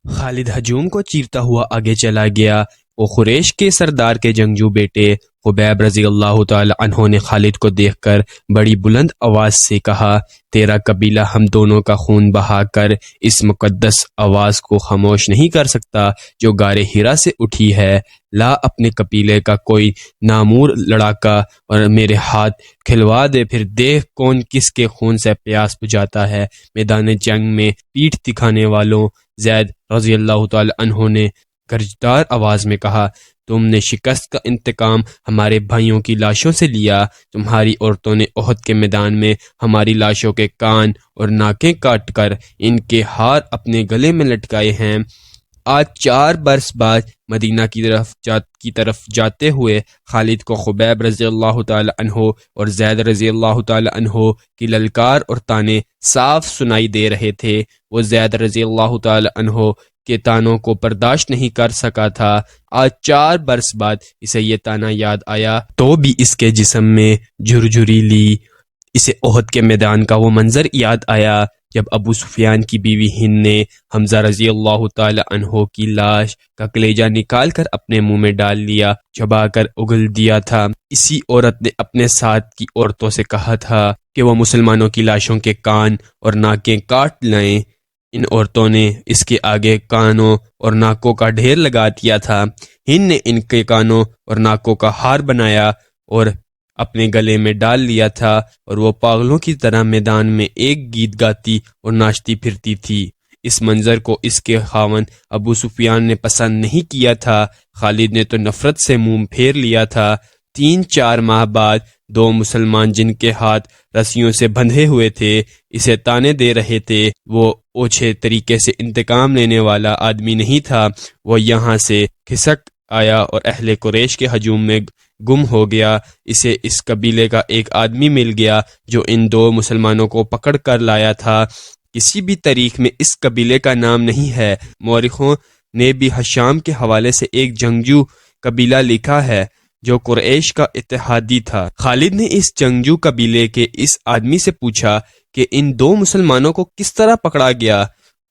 خالد ہجوم کو چیرتا ہوا آگے چلا گیا۔ وہ قریش کے سردار کے جنگجو بیٹے خبیب رضی اللہ تعالی عنہ نے خالد کو دیکھ کر بڑی بلند آواز سے کہا، تیرا قبیلہ ہم دونوں کا خون بہا کر اس مقدس آواز کو خاموش نہیں کر سکتا جو غار حرا سے اٹھی ہے۔ لا اپنے قبیلے کا کوئی نامور لڑاکا اور میرے ہاتھ کھلوا دے، پھر دیکھ کون کس کے خون سے پیاس بجھاتا ہے۔ میدان جنگ میں پیٹھ دکھانے والوں زید رضی اللہ تعالی عنہ نے گرجدار آواز میں کہا، تم نے شکست کا انتقام ہمارے بھائیوں کی لاشوں سے لیا۔ تمہاری عورتوں نے احد کے میدان میں ہماری لاشوں کے کان اور ناکیں کاٹ کر ان کے ہار اپنے گلے میں لٹکائے ہیں۔ آج 4 برس بعد مدینہ کی طرف جاتے ہوئے خالد کو خبیب رضی اللہ تعالی عنہ اور زید رضی اللہ تعالی عنہ کی للکار اور تانے صاف سنائی دے رہے تھے۔ وہ زید رضی اللہ تعالی عنہ کے تانوں کو برداشت نہیں کر سکا تھا۔ آج 4 برس بعد اسے یہ تانا یاد آیا تو بھی اس کے جسم میں جھرجھری لی۔ اسے احد کے میدان کا وہ منظر یاد آیا جب ابو سفیان کی بیوی ہند نے حمزہ رضی اللہ تعالی عنہ کی لاش کا کلیجہ نکال کر اپنے منہ میں ڈال لیا، چبا کر اگل دیا تھا۔ اسی عورت نے اپنے ساتھ کی عورتوں سے کہا تھا کہ وہ مسلمانوں کی لاشوں کے کان اور ناکیں کاٹ لائیں۔ ان عورتوں نے اس کے آگے کانوں اور ناکوں کا ڈھیر لگا دیا تھا۔ ہند نے ان کے کانوں اور ناکوں کا ہار بنایا اور اپنے گلے میں ڈال لیا تھا، اور وہ پاگلوں کی طرح میدان میں ایک گیت گاتی اور ناچتی پھرتی تھی۔ اس منظر کو اس کے خاوند ابو سفیان نے پسند نہیں کیا تھا۔ خالد نے تو نفرت سے منہ پھیر لیا تھا۔ 3-4 ماہ بعد 2 مسلمان جن کے ہاتھ رسیوں سے بندھے ہوئے تھے اسے تانے دے رہے تھے۔ وہ اوچھے طریقے سے انتقام لینے والا آدمی نہیں تھا۔ وہ یہاں سے کھسک آیا اور اہل قریش کے ہجوم میں گم ہو گیا۔ اسے اس قبیلے کا ایک آدمی مل گیا جو ان 2 مسلمانوں کو پکڑ کر لایا تھا۔ کسی بھی تاریخ میں اس قبیلے کا نام نہیں ہے۔ مورخوں نے بھی حشام کے حوالے سے ایک جنگجو قبیلہ لکھا ہے جو قریش کا اتحادی تھا۔ خالد نے اس جنگجو قبیلے کے اس آدمی سے پوچھا کہ ان 2 مسلمانوں کو کس طرح پکڑا گیا؟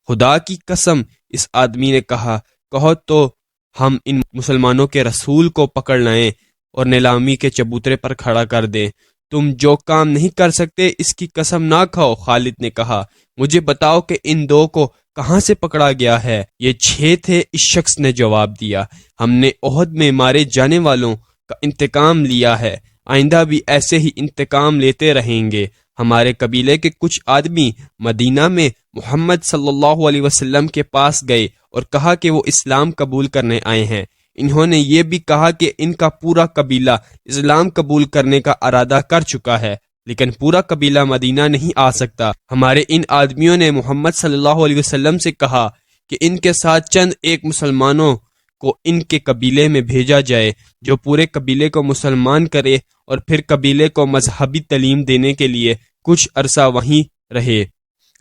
خدا کی قسم، اس آدمی نے کہا، کہو تو ہم ان مسلمانوں کے رسول کو پکڑ لائیں اور نیلامی کے چبوترے پر کھڑا کر دیں۔ تم جو کام نہیں کر سکتے اس کی قسم نہ کھاؤ۔ خالد نے کہا، مجھے بتاؤ کہ ان 2 کو کہاں سے پکڑا گیا ہے؟ یہ 6 تھے، اس شخص نے جواب دیا۔ ہم نے احد میں مارے جانے والوں کا انتقام لیا ہے، آئندہ بھی ایسے ہی انتقام لیتے رہیں گے۔ ہمارے قبیلے کے کچھ آدمی مدینہ میں محمد صلی اللہ علیہ وسلم کے پاس گئے اور کہا کہ وہ اسلام قبول کرنے آئے ہیں۔ انہوں نے یہ بھی کہا کہ ان کا پورا قبیلہ اسلام قبول کرنے کا ارادہ کر چکا ہے، لیکن پورا قبیلہ مدینہ نہیں آ سکتا۔ ہمارے ان آدمیوں نے محمد صلی اللہ علیہ وسلم سے کہا کہ ان کے ساتھ چند ایک مسلمانوں کو ان کے قبیلے میں بھیجا جائے جو پورے قبیلے کو مسلمان کرے اور پھر قبیلے کو مذہبی تعلیم دینے کے لیے کچھ عرصہ وہیں رہے۔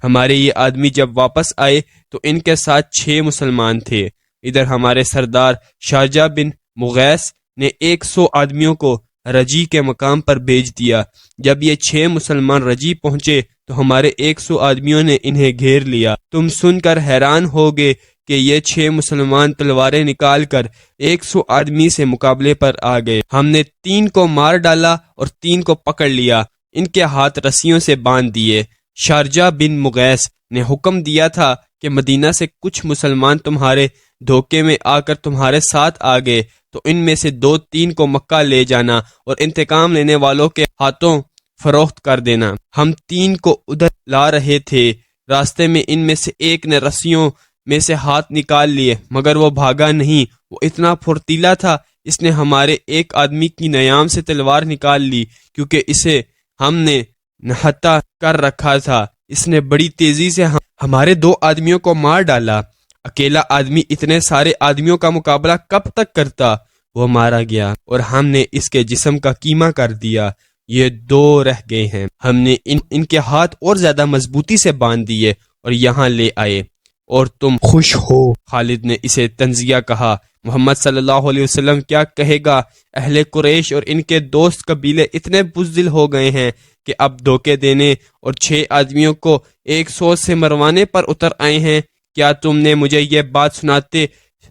ہمارے یہ آدمی جب واپس آئے تو ان کے ساتھ 6 مسلمان تھے۔ ادھر ہمارے سردار شارجہ بن مغیث نے 100 آدمیوں کو رجی کے مقام پر بھیج دیا۔ جب یہ 6 مسلمان رجی پہنچے تو ہمارے 100 آدمیوں نے انہیں گھیر لیا۔ تم سن کر حیران ہوگے کہ یہ 6 مسلمان تلواریں نکال کر 100 آدمی سے مقابلے پر آ گئے۔ ہم نے 3 کو مار ڈالا اور 3 کو پکڑ لیا، ان کے ہاتھ رسیوں سے باندھ دیے۔ شارجہ بن مغیث نے حکم دیا تھا کہ مدینہ سے کچھ مسلمان تمہارے دھوکے میں آ کر تمہارے ساتھ آ گئے تو ان میں سے 2-3 کو مکہ لے جانا اور انتقام لینے والوں کے ہاتھوں فروخت کر دینا۔ ہم 3 کو ادھر لا رہے تھے، راستے میں ان میں سے ایک نے رسیوں میں سے ہاتھ نکال لیے، مگر وہ بھاگا نہیں۔ وہ اتنا پھرتیلا تھا، اس نے ہمارے ایک آدمی کی نیام سے تلوار نکال لی، کیونکہ اسے ہم نے نہتا کر رکھا تھا۔ اس نے بڑی تیزی سے ہمارے 2 آدمیوں کو مار ڈالا۔ اکیلا آدمی اتنے سارے آدمیوں کا مقابلہ کب تک کرتا؟ وہ مارا گیا اور ہم نے اس کے جسم کا کیما کر دیا۔ یہ 2 رہ گئے ہیں، ہم نے ان کے ہاتھ اور زیادہ مضبوطی سے باندھ دیے اور یہاں لے آئے، اور تم خوش ہو؟ خالد نے اسے تنزیہ کہا، محمد صلی اللہ علیہ وسلم کیا کہے گا؟ اہل قریش اور ان کے دوست قبیلے اتنے بزدل ہو گئے ہیں کہ اب دھوکے دینے اور 6 آدمیوں کو 100 سے مروانے پر اتر آئے ہیں۔ کیا تم نے مجھے یہ بات سناتے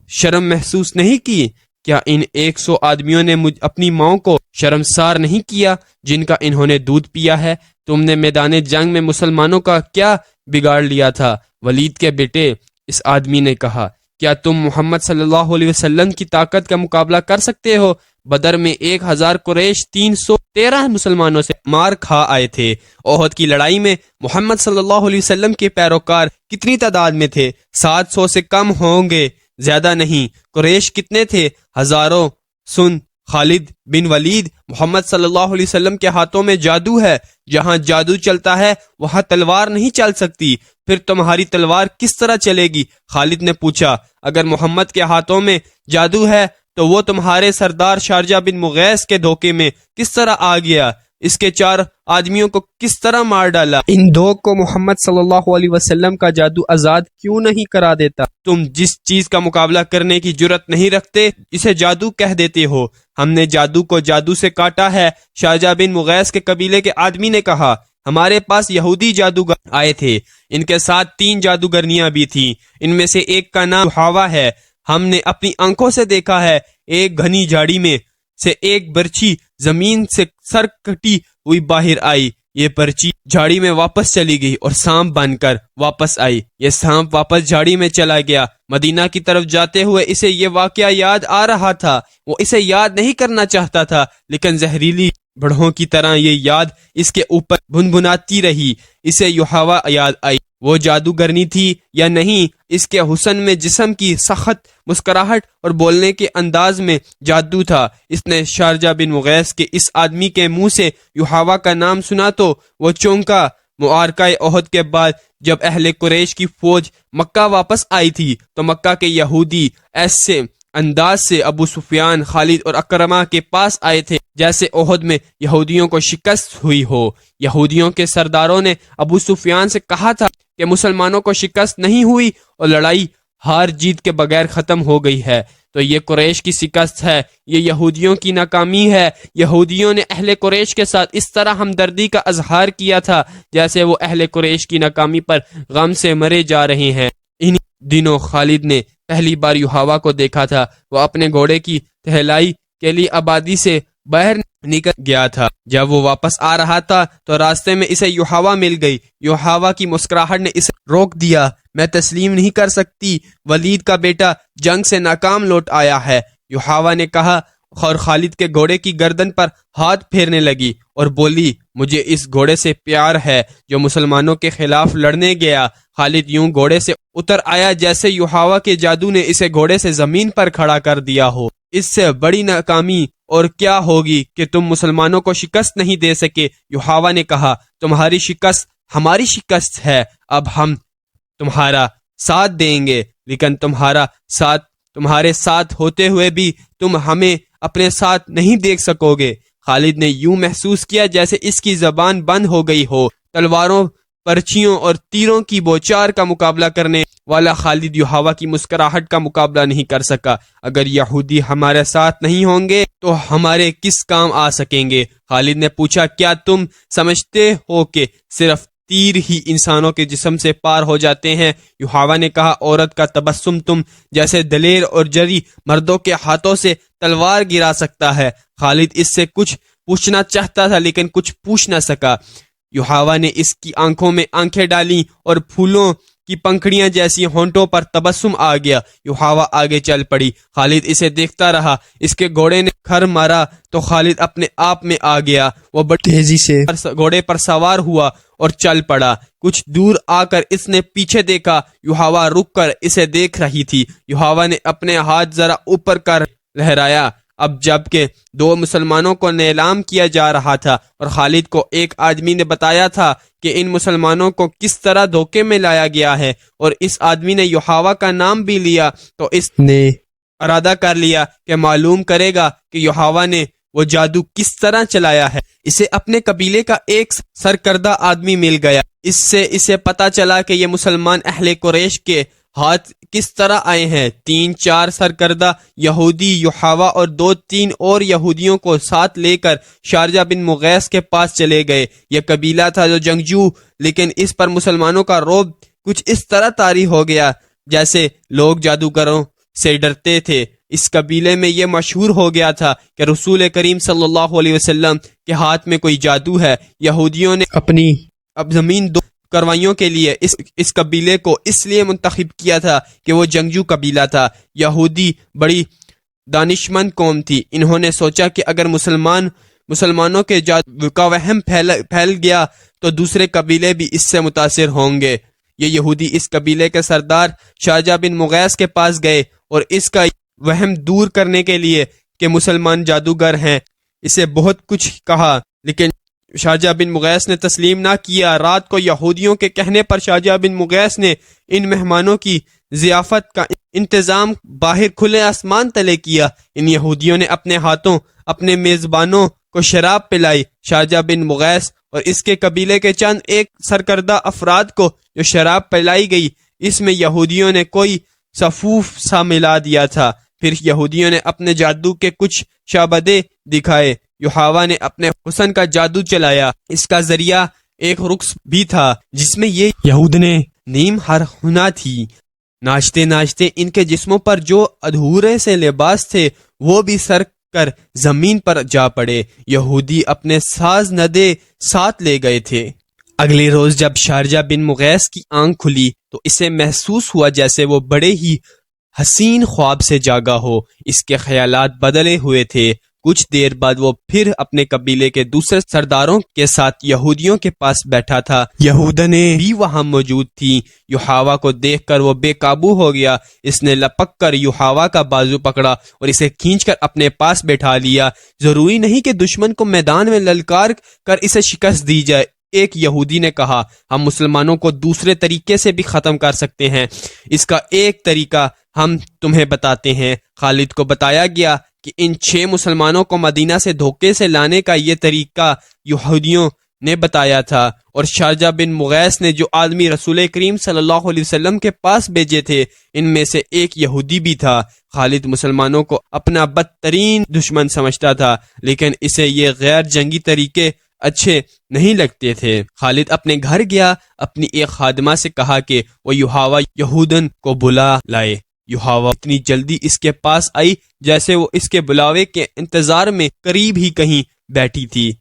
شرم محسوس نہیں کی؟ کیا ان 100 آدمیوں نے اپنی ماؤں کو شرمسار نہیں کیا جن کا انہوں نے دودھ پیا ہے؟ تم نے میدان جنگ میں مسلمانوں کا کیا بگاڑ لیا تھا؟ ولید کے بیٹے، اس آدمی نے کہا، کیا تم محمد صلی اللہ علیہ وسلم کی طاقت کا مقابلہ کر سکتے ہو؟ بدر میں 1000 قریش 313 مسلمانوں سے مار کھا آئے تھے۔ احد کی لڑائی میں محمد صلی اللہ علیہ وسلم کے پیروکار کتنی تعداد میں تھے؟ 700 سے کم ہوں گے، زیادہ نہیں۔ قریش کتنے تھے؟ ہزاروں۔ سن خالد بن ولید، محمد صلی اللہ علیہ وسلم کے ہاتھوں میں جادو ہے، جہاں جادو چلتا ہے وہاں تلوار نہیں چل سکتی، پھر تمہاری تلوار کس طرح چلے گی؟ خالد نے پوچھا، اگر محمد کے ہاتھوں میں جادو ہے تو وہ تمہارے سردار شارجہ بن مغیث کے دھوکے میں کس طرح آ گیا؟ اس کے 4 آدمیوں کو کس طرح مار ڈالا؟ ان 2 کو محمد صلی اللہ علیہ وسلم کا جادو آزاد کیوں نہیں کرا دیتا؟ تم جس چیز کا مقابلہ کرنے کی جرت نہیں رکھتے اسے جادو کہہ دیتے ہو۔ ہم نے جادو کو جادو سے کاٹا ہے۔ شارجہ بن مغیث کے قبیلے کے آدمی نے کہا، ہمارے پاس یہودی جادوگر آئے تھے، ان کے ساتھ 3 جادوگرنیاں بھی تھیں، ان میں سے ایک کا نام یحاوہ ہے۔ ہم نے اپنی آنکھوں سے دیکھا ہے، ایک گھنی جھاڑی میں سے ایک برچی زمین سے سر کٹی ہوئی باہر آئی، یہ برچی جھاڑی میں واپس چلی گئی اور سانپ بن کر واپس آئی، یہ سانپ واپس جھاڑی میں چلا گیا۔ مدینہ کی طرف جاتے ہوئے اسے یہ واقعہ یاد آ رہا تھا، وہ اسے یاد نہیں کرنا چاہتا تھا، لیکن زہریلی بڑھوں کی طرح یہ یاد اس کے اوپر بھنبھناتی رہی۔ اسے یحاوہ یاد آئی، وہ جادوگرنی تھی یا نہیں؟ اس کے حسن میں، جسم کی سخت مسکراہٹ اور بولنے کے انداز میں جادو تھا۔ اس نے شارجہ بن مغیث کے اس آدمی کے منہ سے یحاوہ کا نام سنا تو وہ چونکا۔ معرکہ احد کے بعد جب اہل قریش کی فوج مکہ واپس آئی تھی تو مکہ کے یہودی ایسے انداز سے ابو سفیان، خالد اور اکرمہ کے پاس آئے تھے جیسے احد میں یہودیوں کو شکست ہوئی ہو۔ یہودیوں کے سرداروں نے ابو سفیان سے کہا تھا کہ مسلمانوں کو شکست نہیں ہوئی اور لڑائی ہار جیت کے بغیر ختم ہو گئی ہے، تو یہ قریش کی شکست ہے، یہ یہودیوں کی ناکامی ہے۔ یہودیوں نے اہل قریش کے ساتھ اس طرح ہمدردی کا اظہار کیا تھا جیسے وہ اہل قریش کی ناکامی پر غم سے مرے جا رہے ہیں۔ ان دنوں خالد نے پہلی بار یحاوہ کو دیکھا تھا، وہ اپنے گھوڑے کی ٹہلائی کے لیے آبادی سے باہر نکل گیا تھا۔ جب وہ واپس آ رہا تھا تو راستے میں اسے یحاوہ مل گئی۔ یحاوہ کی مسکراہٹ نے اسے روک دیا۔ میں تسلیم نہیں کر سکتی، ولید کا بیٹا جنگ سے ناکام لوٹ آیا ہے، یحاوہ نے کہا، اور خالد کے گھوڑے کی گردن پر ہاتھ پھیرنے لگی اور بولی، مجھے اس گھوڑے سے پیار ہے جو مسلمانوں کے خلاف لڑنے گیا۔ خالد یوں گھوڑے سے اتر آیا جیسے یحاوہ کے جادو نے اسے گھوڑے سے زمین پر کھڑا کر دیا ہو۔ اس سے بڑی ناکامی اور کیا ہوگی کہ تم مسلمانوں کو شکست نہیں دے سکے۔ یحاوہ نے کہا، تمہاری شکست ہماری شکست ہے، اب ہم تمہارا ساتھ دیں گے، لیکن تمہارے ساتھ ہوتے ہوئے بھی تم ہمیں اپنے ساتھ نہیں دیکھ سکو گے۔ خالد نے یوں محسوس کیا جیسے اس کی زبان بند ہو گئی ہو۔ تلواروں، پرچیوں اور تیروں کی بوچار کا مقابلہ کرنے والا خالد یحاوہ کی مسکراہٹ کا مقابلہ نہیں کر سکا۔ اگر یہودی ہمارے ساتھ نہیں ہوں گے تو ہمارے کس کام آ سکیں گے؟ خالد نے پوچھا، کیا تم سمجھتے ہو کہ صرف تیر ہی انسانوں کے جسم سے پار ہو جاتے ہیں؟ یحاوہ نے کہا، عورت کا تبسم تم جیسے دلیر اور جری مردوں کے ہاتھوں سے تلوار گرا سکتا ہے۔ خالد اس سے کچھ پوچھنا چاہتا تھا لیکن کچھ پوچھ نہ سکا۔ یحاوہ نے اس کی آنکھوں میں آنکھیں ڈالیں اور پھولوں کی پنکھڑیاں جیسی ہونٹوں پر تبسم آ گیا۔ یحاوہ آگے چل پڑی، خالد اسے دیکھتا رہا۔ اس کے گھوڑے نے کھر مارا تو خالد اپنے آپ میں آ گیا، وہ بڑی تیزی سے گھوڑے پر سوار ہوا اور چل پڑا۔ کچھ دور آ کر اس نے پیچھے دیکھا، یحاوہ رک کر اسے دیکھ رہی تھی۔ یحاوہ نے اپنے ہاتھ ذرا اوپر کر لہرایا، اب جب کہ 2 مسلمانوں کو نیلام کیا جا رہا تھا اور خالد کو ایک آدمی نے بتایا تھا کہ ان مسلمانوں کو کس طرح دھوکے میں لایا گیا ہے، اور اس آدمی نے یحاوہ کا نام بھی لیا، تو اس نے ارادہ کر لیا کہ معلوم کرے گا کہ یحاوہ نے وہ جادو کس طرح چلایا ہے۔ اسے اپنے قبیلے کا ایک سرکردہ آدمی مل گیا، اس سے اسے پتا چلا کہ یہ مسلمان اہل قریش کے ہاتھ کس طرح آئے ہیں۔ 3-4 سرکردہ یہودی یحاوہ اور 2-3 اور یہودیوں کو ساتھ لے کر شارجہ بن مغیث کے پاس چلے گئے۔ یہ قبیلہ تھا جو جنگجو، لیکن اس پر مسلمانوں کا رعب کچھ اس طرح طاری ہو گیا جیسے لوگ جادوگروں سے ڈرتے تھے، اس قبیلے میں یہ مشہور ہو گیا تھا کہ رسول کریم صلی اللہ علیہ وسلم کے ہاتھ میں کوئی جادو ہے۔ یہودیوں نے اپنی زمین دو کروائیوں کے لیے اس قبیلے کو اس لیے منتخب کیا تھا کہ وہ جنگجو قبیلہ تھا۔ یہودی بڑی دانشمند قوم تھی، انہوں نے سوچا کہ اگر مسلمانوں کے جادو کا وہم پھیل گیا تو دوسرے قبیلے بھی اس سے متاثر ہوں گے۔ یہ یہودی اس قبیلے کے سردار شارجہ بن مغیث کے پاس گئے اور اس کا وہم دور کرنے کے لیے کہ مسلمان جادوگر ہیں اسے بہت کچھ کہا، لیکن شارجہ بن مغیث نے تسلیم نہ کیا۔ رات کو یہودیوں کے کہنے پر شارجہ بن مغیث نے ان مہمانوں کی ضیافت کا انتظام باہر کھلے آسمان تلے کیا۔ ان یہودیوں نے اپنے ہاتھوں اپنے میزبانوں کو شراب پلائی۔ شارجہ بن مغیث اور اس کے قبیلے کے چند ایک سرکردہ افراد کو جو شراب پلائی گئی اس میں یہودیوں نے کوئی صفوف سا ملا دیا تھا۔ پھر یہودیوں نے اپنے جادو کے کچھ شعبدے دکھائے۔ یحاوہ نے اپنے حسن کا جادو چلایا، اس کا ذریعہ ایک رقص بھی تھا جس میں یہ یہود نے نیم ہر ہونا تھی۔ ناچتے ناچتے ان کے جسموں پر جو ادھورے سے لباس تھے وہ بھی سر کر زمین پر جا پڑے۔ یہودی اپنے ساز ندے ساتھ لے گئے تھے۔ اگلے روز جب شارجہ بن مغیث کی آنکھ کھلی تو اسے محسوس ہوا جیسے وہ بڑے ہی حسین خواب سے جاگا ہو۔ اس کے خیالات بدلے ہوئے تھے۔ کچھ دیر بعد وہ پھر اپنے قبیلے کے دوسرے سرداروں کے ساتھ یہودیوں کے پاس بیٹھا تھا۔ یہودنیں بھی وہاں موجود تھی۔ یحاوہ کو دیکھ کر وہ بے قابو ہو گیا۔ اس نے لپک کر یحاوہ کا بازو پکڑا اور اسے کھینچ کر اپنے پاس بیٹھا لیا۔ ضروری نہیں کہ دشمن کو میدان میں للکار کر اسے شکست دی جائے۔ ایک یہودی نے کہا، ہم مسلمانوں کو دوسرے طریقے سے بھی ختم کر سکتے ہیں، اس کا ایک طریقہ ہم تمہیں بتاتے ہیں۔ خالد کو بتایا گیا کہ ان 6 مسلمانوں کو مدینہ سے دھوکے سے لانے کا یہ طریقہ یہودیوں نے بتایا تھا، اور شارجہ بن مغیث نے جو آدمی رسول کریم صلی اللہ علیہ وسلم کے پاس بھیجے تھے ان میں سے ایک یہودی بھی تھا۔ خالد مسلمانوں کو اپنا بدترین دشمن سمجھتا تھا، لیکن اسے یہ غیر جنگی طریقے اچھے نہیں لگتے تھے۔ خالد اپنے گھر گیا، اپنی ایک خادمہ سے کہا کہ وہ یحاوہ یہودن کو بلا لائے۔ یحاوہ اتنی جلدی اس کے پاس آئی جیسے وہ اس کے بلاوے کے انتظار میں قریب ہی کہیں بیٹھی تھی۔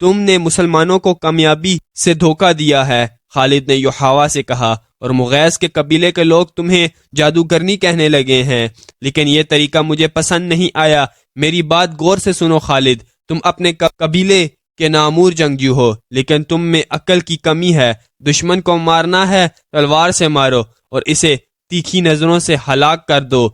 تم نے مسلمانوں کو کامیابی سے دھوکہ دیا ہے، خالد نے یحاوہ سے کہا، اور مغیث کے قبیلے کے لوگ تمہیں جادوگرنی کہنے لگے ہیں، لیکن یہ طریقہ مجھے پسند نہیں آیا۔ میری بات غور سے سنو خالد، تم اپنے قبیلے کہ نامور جنگجو ہو، لیکن تم میں عقل کی کمی ہے۔ دشمن کو مارنا ہے تلوار سے مارو اور اسے تیکھی نظروں سے ہلاک کر دو۔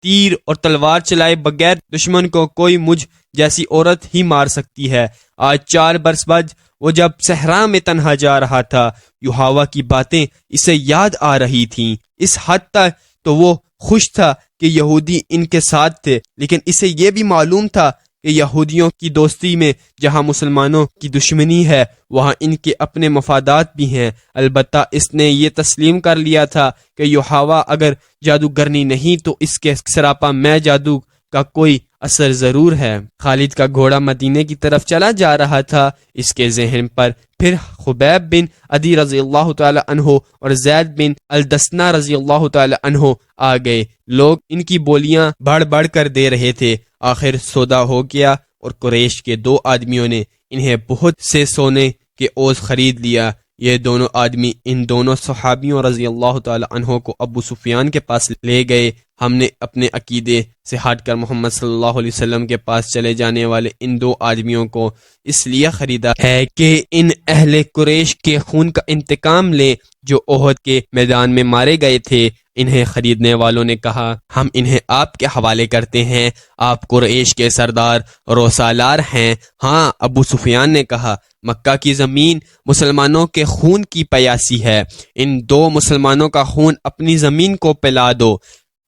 تیر اور تلوار چلائے بغیر دشمن کو کوئی مجھ جیسی عورت ہی مار سکتی ہے۔ آج 4 برس بعد وہ جب صحرا میں تنہا جا رہا تھا، یحاوہ کی باتیں اسے یاد آ رہی تھیں۔ اس حد تک تو وہ خوش تھا کہ یہودی ان کے ساتھ تھے، لیکن اسے یہ بھی معلوم تھا کہ یہودیوں کی دوستی میں جہاں مسلمانوں کی دشمنی ہے وہاں ان کے اپنے مفادات بھی ہیں۔ البتہ اس نے یہ تسلیم کر لیا تھا کہ یحاوہ اگر جادوگرنی نہیں تو اس کے سراپا میں جادو کا کوئی اثر ضرور ہے۔ خالد کا گھوڑا مدینے کی طرف چلا جا رہا تھا۔ اس کے ذہن پر پھر خبیب بن عدی رضی اللہ تعالی عنہ اور زید بن الدسنہ رضی اللہ تعالی عنہ آ گئے۔ لوگ ان کی بولیاں بڑھ بڑھ کر دے رہے تھے۔ آخر سودا ہو گیا اور قریش کے 2 آدمیوں نے انہیں بہت سے سونے کے عوض خرید لیا۔ یہ دونوں آدمی ان دونوں صحابیوں رضی اللہ تعالی عنہ کو ابو سفیان کے پاس لے گئے۔ ہم نے اپنے عقیدے سے ہٹ کر محمد صلی اللہ علیہ وسلم کے پاس چلے جانے والے ان 2 آدمیوں کو اس لیے خریدا ہے کہ ان اہل قریش کے خون کا انتقام لیں جو احد کے میدان میں مارے گئے تھے۔ انہیں خریدنے والوں نے کہا، ہم انہیں آپ کے حوالے کرتے ہیں، آپ قریش کے سردار روسالار ہیں۔ ہاں، ابو سفیان نے کہا، مکہ کی زمین مسلمانوں کے خون کی پیاسی ہے، ان 2 مسلمانوں کا خون اپنی زمین کو پلا دو۔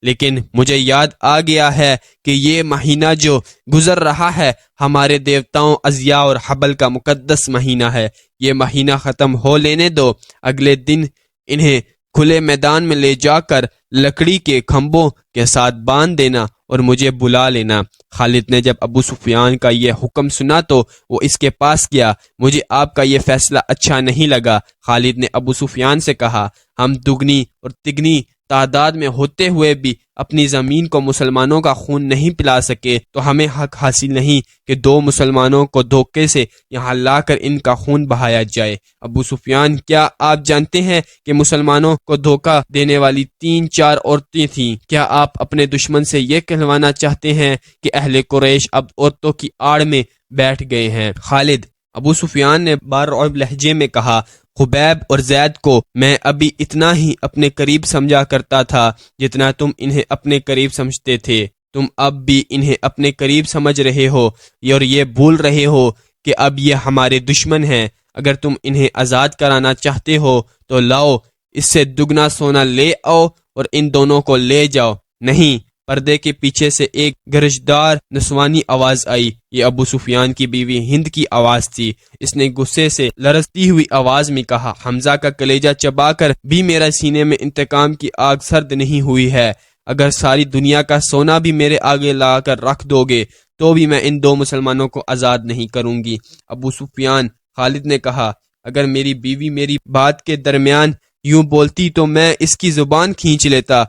لیکن مجھے یاد آ گیا ہے کہ یہ مہینہ جو گزر رہا ہے ہمارے دیوتاؤں ازیا اور حبل کا مقدس مہینہ ہے، یہ مہینہ ختم ہو لینے دو۔ اگلے دن انہیں کھلے میدان میں لے جا کر لکڑی کے کھمبوں کے ساتھ باندھ دینا اور مجھے بلا لینا۔ خالد نے جب ابو سفیان کا یہ حکم سنا تو وہ اس کے پاس گیا۔ مجھے آپ کا یہ فیصلہ اچھا نہیں لگا۔ خالد نے ابو سفیان سے کہا، ہم دگنی اور تگنی تعداد میں ہوتے ہوئے بھی اپنی زمین کو مسلمانوں کا خون نہیں پلا سکے تو ہمیں حق حاصل نہیں کہ دو مسلمانوں کو دھوکے سے یہاں لا کر ان کا خون بہایا جائے۔ ابو سفیان، کیا آپ جانتے ہیں کہ مسلمانوں کو دھوکہ دینے والی 3-4 عورتیں تھیں؟ کیا آپ اپنے دشمن سے یہ کہلوانا چاہتے ہیں کہ اہل قریش اب عورتوں کی آڑ میں بیٹھ گئے ہیں؟ خالد، ابو سفیان نے بارعب لہجے میں کہا، خبیب اور زید کو میں ابھی اتنا ہی اپنے قریب سمجھا کرتا تھا جتنا تم انہیں اپنے قریب سمجھتے تھے۔ تم اب بھی انہیں اپنے قریب سمجھ رہے ہو اور یہ بھول رہے ہو کہ اب یہ ہمارے دشمن ہیں۔ اگر تم انہیں آزاد کرانا چاہتے ہو تو لاؤ، اس سے دگنا سونا لے آؤ اور ان دونوں کو لے جاؤ۔ نہیں، پردے کے پیچھے سے ایک گرجدار نسوانی آواز آئی۔ یہ ابو سفیان کی بیوی ہند کی آواز تھی۔ اس نے غصے سے لرزتی ہوئی آواز میں کہا، حمزہ کا کلیجہ چبا کر بھی میرے سینے میں انتقام کی آگ سرد نہیں ہوئی ہے۔ اگر ساری دنیا کا سونا بھی میرے آگے لا کر رکھ دو گے تو بھی میں ان دو مسلمانوں کو آزاد نہیں کروں گی۔ ابو سفیان، خالد نے کہا، اگر میری بیوی میری بات کے درمیان یوں بولتی تو میں اس کی زبان کھینچ لیتا۔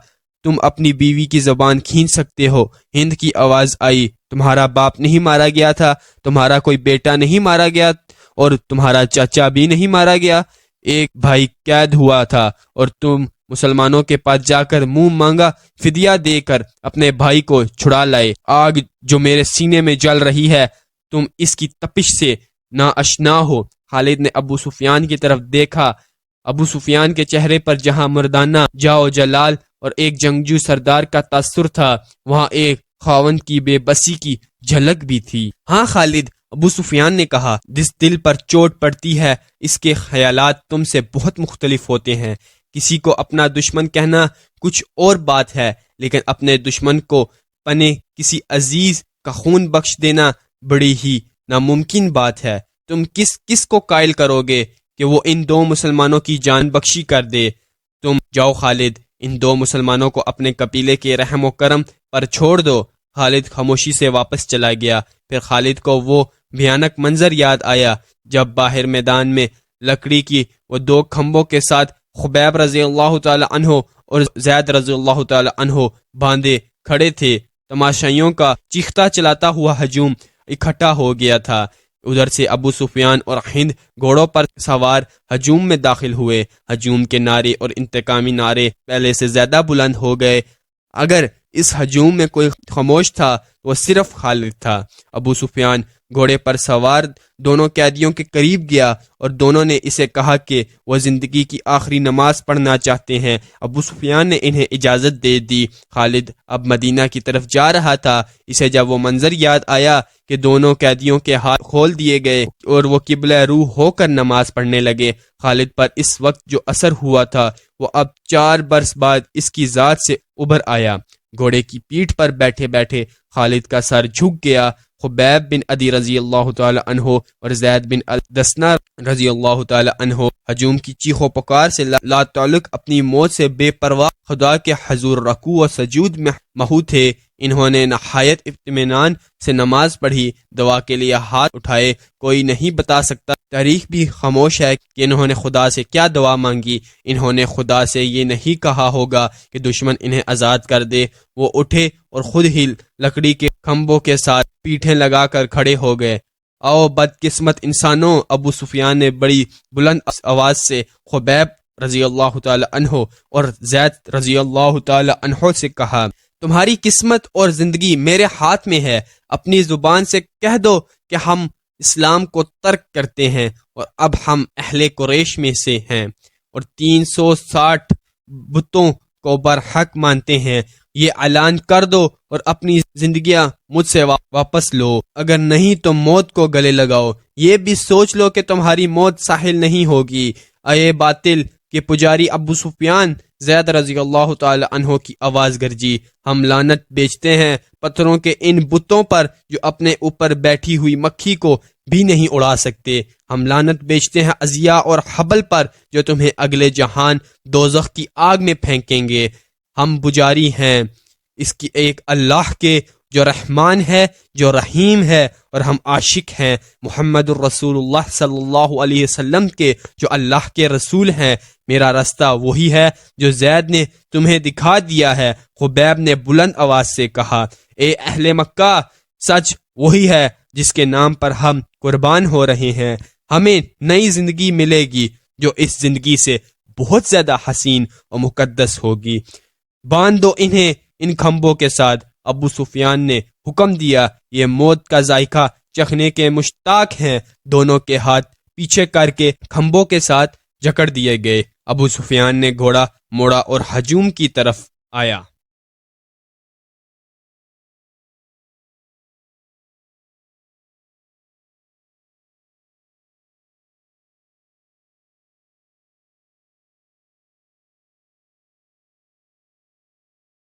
تم اپنی بیوی کی زبان کھینچ سکتے ہو۔ ہند کی آواز آئی، تمہارا باپ نہیں مارا گیا تھا، تمہارا کوئی بیٹا نہیں مارا گیا اور تمہارا چاچا بھی نہیں مارا گیا۔ ایک بھائی قید ہوا تھا اور تم مسلمانوں کے پاس جا کر منہ مانگا فدیہ دے کر اپنے بھائی کو چھڑا لائے۔ آگ جو میرے سینے میں جل رہی ہے، تم اس کی تپش سے ناآشنا ہو۔ خالد نے ابو سفیان کی طرف دیکھا۔ ابو سفیان کے چہرے پر جہاں مردانہ جاؤ جلال اور ایک جنگجو سردار کا تاثر تھا، وہاں ایک خاوند کی بے بسی کی جھلک بھی تھی۔ ہاں خالد، ابو سفیان نے کہا، جس دل پر چوٹ پڑتی ہے اس کے خیالات تم سے بہت مختلف ہوتے ہیں۔ کسی کو اپنا دشمن کہنا کچھ اور بات ہے، لیکن اپنے دشمن کو پنے کسی عزیز کا خون بخش دینا بڑی ہی ناممکن بات ہے۔ تم کس کو قائل کرو گے کہ وہ ان دو مسلمانوں کی جان بخشی کر دے؟ تم جاؤ خالد، ان دو مسلمانوں کو اپنے قبیلے کے رحم و کرم پر چھوڑ دو۔ خالد خاموشی سے واپس چلا گیا۔ پھر خالد کو وہ بھیانک منظر یاد آیا جب باہر میدان میں لکڑی کی وہ دو کھمبوں کے ساتھ خبیب رضی اللہ تعالی عنہ اور زید رضی اللہ تعالی عنہ باندھے کھڑے تھے۔ تماشائیوں کا چیختا چلاتا ہوا ہجوم اکٹھا ہو گیا تھا۔ ادھر سے ابو سفیان اور ہند گھوڑوں پر سوار ہجوم میں داخل ہوئے۔ ہجوم کے نعرے اور انتقامی نعرے پہلے سے زیادہ بلند ہو گئے۔ اگر اس ہجوم میں کوئی خاموش تھا تو وہ صرف خالد تھا۔ ابو سفیان گھوڑے پر سوار دونوں قیدیوں کے قریب گیا اور دونوں نے اسے کہا کہ وہ زندگی کی آخری نماز پڑھنا چاہتے ہیں۔ ابو سفیان نے انہیں اجازت دے دی۔ خالد اب مدینہ کی طرف جا رہا تھا۔ اسے جب وہ منظر یاد آیا کہ دونوں قیدیوں کے ہاتھ کھول دیے گئے اور وہ قبلہ روح ہو کر نماز پڑھنے لگے، خالد پر اس وقت جو اثر ہوا تھا وہ اب 4 برس بعد اس کی ذات سے ابھر آیا۔ گھوڑے کی پیٹھ پر بیٹھے بیٹھے خالد کا سر جھک گیا۔ خبیب بن عدی رضی اللہ تعالی عنہ اور زید بن الدسنا رضی اللہ تعالی عنہ ہجوم کی چیخ و پکار سے لا تعلق اپنی موت سے بے پرواہ خدا کے حضور رکوع و سجود میں محو تھے۔ انہوں نے نہایت اطمینان سے نماز پڑھی، دعا کے لیے ہاتھ اٹھائے۔ کوئی نہیں بتا سکتا، تاریخ بھی خاموش ہے کہ انہوں نے خدا سے کیا دعا مانگی۔ انہوں نے خدا سے یہ نہیں کہا ہوگا کہ دشمن انہیں آزاد کر دے۔ وہ اٹھے اور خود ہی لکڑی کے کھمبوں کے ساتھ پیٹھیں لگا کر کھڑے ہو گئے۔ آؤ بدقسمت انسانوں، ابو سفیان نے بڑی بلند آواز سے خبیب رضی اللہ تعالی عنہ اور زید رضی اللہ تعالی عنہ سے کہا، تمہاری قسمت اور زندگی میرے ہاتھ میں ہے۔ اپنی زبان سے کہہ دو کہ ہم اسلام کو ترک کرتے ہیں اور اب ہم اہل قریش میں سے ہیں اور 360 بتوں کو برحق مانتے ہیں۔ یہ اعلان کر دو اور اپنی زندگیاں مجھ سے واپس لو، اگر نہیں تو موت کو گلے لگاؤ۔ یہ بھی سوچ لو کہ تمہاری موت ساحل نہیں ہوگی۔ اے باطل کے پجاری ابو سفیان، زید رضی اللہ تعالی عنہ کی آواز گرجی، ہم لعنت بیچتے ہیں پتھروں کے ان بتوں پر جو اپنے اوپر بیٹھی ہوئی مکھی کو بھی نہیں اڑا سکتے۔ ہم لعنت بیچتے ہیں عزیہ اور حبل پر جو تمہیں اگلے جہان دوزخ کی آگ میں پھینکیں گے۔ ہم پجاری ہیں اس کی ایک اللہ کے جو رحمان ہے، جو رحیم ہے، اور ہم عاشق ہیں محمد الرسول اللہ صلی اللہ علیہ وسلم کے، جو اللہ کے رسول ہیں۔ میرا راستہ وہی ہے جو زید نے تمہیں دکھا دیا ہے۔ خبیب نے بلند آواز سے کہا، اے اہل مکہ، سچ وہی ہے جس کے نام پر ہم قربان ہو رہے ہیں۔ ہمیں نئی زندگی ملے گی جو اس زندگی سے بہت زیادہ حسین اور مقدس ہوگی۔ باندھ دو انہیں ان کھمبوں کے ساتھ۔ ابو سفیان نے حکم دیا، یہ موت کا ذائقہ چکھنے کے مشتاق ہیں۔ دونوں کے ہاتھ پیچھے کر کے کھمبوں کے ساتھ جکڑ دیے گئے۔ ابو سفیان نے گھوڑا موڑا اور ہجوم کی طرف آیا۔